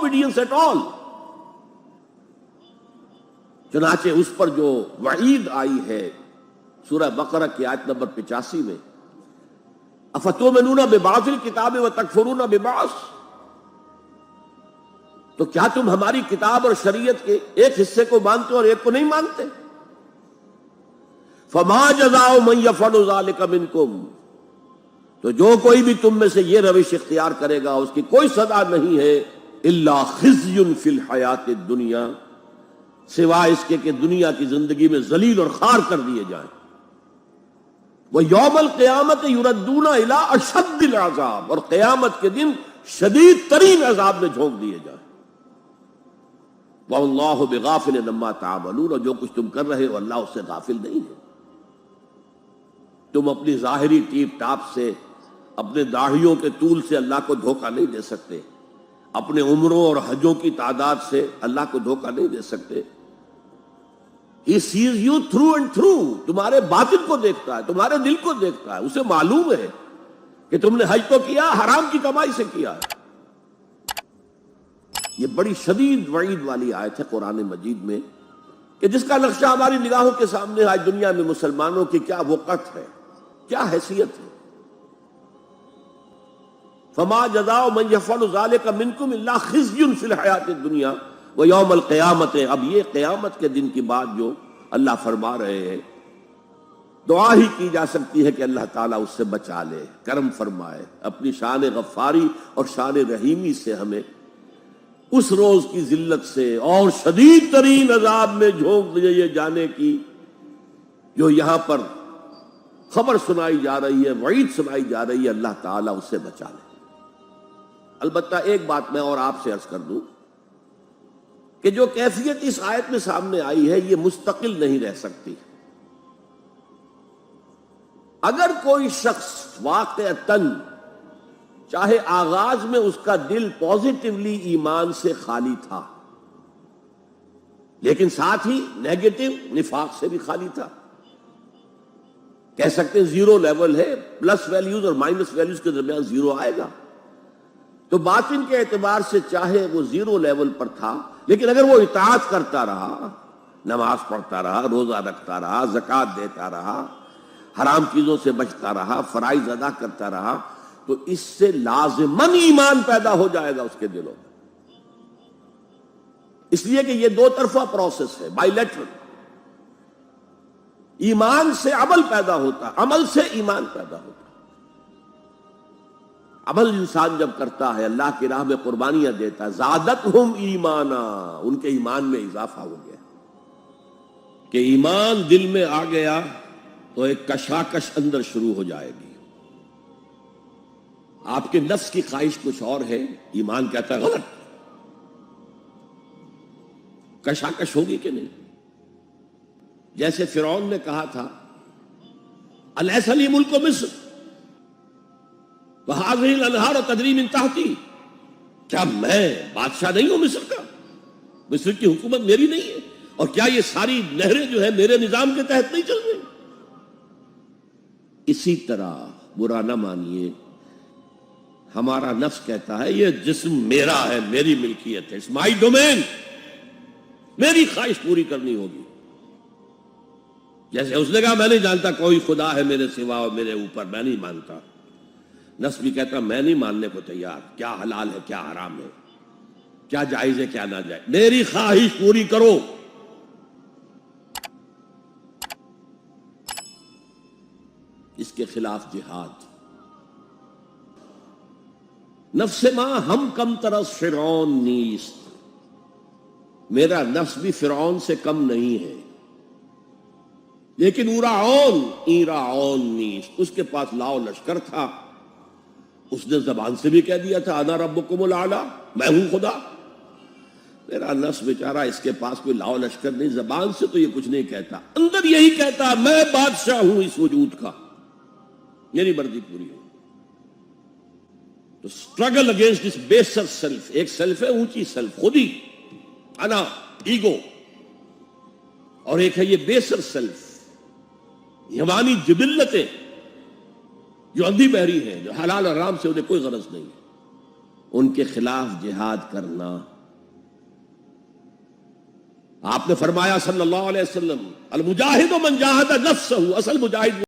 obedience at all. چنانچہ اس پر جو وعید آئی ہے سورہ بقرہ کی آیت نمبر 85 میں، افتؤمنون ببعض الکتاب وتکفرون ببعض، تو کیا تم ہماری کتاب اور شریعت کے ایک حصے کو مانتے اور ایک کو نہیں مانتے؟ فما جزاء من يفعل ذلك منکم، تو جو کوئی بھی تم میں سے یہ روش اختیار کرے گا اس کی کوئی سزا نہیں ہے الا خزي فی الحیات الدنیا، سوائے اس کے کہ دنیا کی زندگی میں ذلیل اور خوار کر دیے جائیں. وَيَوْمَ الْقِيَامَةِ يُرَدُّونَ إِلَىٰ أَشَدِّ الْعَذَابِ، اور قیامت کے دن شدید ترین عذاب میں جھونک دیے جائیں. وَاللَّهُ بِغَافِلٍ عَمَّا تَعْمَلُونَ، اور جو کچھ تم کر رہے ہو اللہ اس سے غافل نہیں ہے. تم اپنی ظاہری ٹیپ ٹاپ سے، اپنے داڑھیوں کے طول سے اللہ کو دھوکہ نہیں دے سکتے، اپنے عمروں اور حجوں کی تعداد سے اللہ کو دھوکہ نہیں دے سکتے. He sees you through and through، تمہارے باطن کو دیکھتا ہے، تمہارے دل کو دیکھتا ہے. اسے معلوم ہے کہ تم نے حج تو کیا، حرام کی کمائی سے کیا. یہ بڑی شدید وعید والی آیت ہے قرآن مجید میں کہ جس کا نقشہ ہماری نگاہوں کے سامنے آج دنیا میں مسلمانوں کی کیا وقت ہے، کیا حیثیت ہے. فما جزاء من يفعل ذلك منكم الا خزي في الحیات الدنیا ویوم القیامت. اب یہ قیامت کے دن کی بات جو اللہ فرما رہے ہیں، دعا ہی کی جا سکتی ہے کہ اللہ تعالیٰ اس سے بچا لے، کرم فرمائے، اپنی شان غفاری اور شان رحیمی سے ہمیں اس روز کی ذلت سے اور شدید ترین عذاب میں جھونک دیے جانے کی جو یہاں پر خبر سنائی جا رہی ہے، وعید سنائی جا رہی ہے، اللہ تعالیٰ اس سے بچا لے. البتہ ایک بات میں اور آپ سے عرض کر دوں کہ جو کیفیت اس آیت میں سامنے آئی ہے یہ مستقل نہیں رہ سکتی. اگر کوئی شخص واقعتاً چاہے آغاز میں اس کا دل پازیٹیولی ایمان سے خالی تھا لیکن ساتھ ہی نیگیٹو نفاق سے بھی خالی تھا، کہہ سکتے ہیں زیرو لیول ہے، پلس ویلیوز اور مائنس ویلیوز کے درمیان زیرو آئے گا، تو باطن کے اعتبار سے چاہے وہ زیرو لیول پر تھا لیکن اگر وہ اطاعت کرتا رہا، نماز پڑھتا رہا، روزہ رکھتا رہا، زکوٰۃ دیتا رہا، حرام چیزوں سے بچتا رہا، فرائض ادا کرتا رہا، تو اس سے لازماً ایمان پیدا ہو جائے گا اس کے دلوں میں. اس لیے کہ یہ دو طرفہ پروسیس ہے، بائی لیٹرل. ایمان سے عمل پیدا ہوتا، عمل سے ایمان پیدا ہوتا. عمل انسان جب کرتا ہے، اللہ کی راہ میں قربانیاں دیتا ہے، زادتہم ایمانا، ان کے ایمان میں اضافہ ہو گیا. کہ ایمان دل میں آ گیا تو ایک کشاکش اندر شروع ہو جائے گی. آپ کے نفس کی خواہش کچھ اور ہے، ایمان کہتا ہے غلط. کشاکش ہوگی کہ نہیں؟ جیسے فرعون نے کہا تھا الیس لی ملک مصر وہذہ الانہار تجری من تحتی، کیا میں بادشاہ نہیں ہوں مصر کا؟ مصر کی حکومت میری نہیں ہے؟ اور کیا یہ ساری نہریں جو ہے میرے نظام کے تحت نہیں چل رہی؟ اسی طرح برا نہ مانیے، ہمارا نفس کہتا ہے یہ جسم میرا ہے، میری ملکیت ہے، اٹس مائی ڈومین، میری خواہش پوری کرنی ہوگی. جیسے اس نے کہا میں نہیں جانتا کوئی خدا ہے میرے سوا اور میرے اوپر، میں نہیں مانتا. نفس بھی کہتا میں نہیں ماننے کو تیار، کیا حلال ہے کیا حرام ہے، کیا جائز ہے کیا ناجائز، میری خواہش پوری کرو. اس کے خلاف جہاد. نفس ماں ہم کم طرز فرعون نیست، میرا نفس بھی فرعون سے کم نہیں ہے، لیکن ایراعون نیست، اس کے پاس لاؤ لشکر تھا. اس نے زبان سے بھی کہہ دیا تھا انا ربکم الاعلی، میں ہوں خدا. میرا نفس بیچارہ اس کے پاس کوئی لاؤ لشکر نہیں، زبان سے تو یہ کچھ نہیں کہتا، اندر یہی کہتا میں بادشاہ ہوں اس وجود کا، میری مرضی پوری ہو. تو اسٹرگل اگینسٹ دس بیسر سیلف. ایک سیلف ہے اونچی سیلف، خودی، انا، ایگو، اور ایک ہے یہ بیسر سیلف، یمانی جبلتیں جو اندھی بہری ہیں، جو حلال اور حرام سے انہیں کوئی غرض نہیں ہے. ان کے خلاف جہاد کرنا آپ نے فرمایا صلی اللہ علیہ وسلم المجاہد من جاہد نفسہ، اصل مجاہد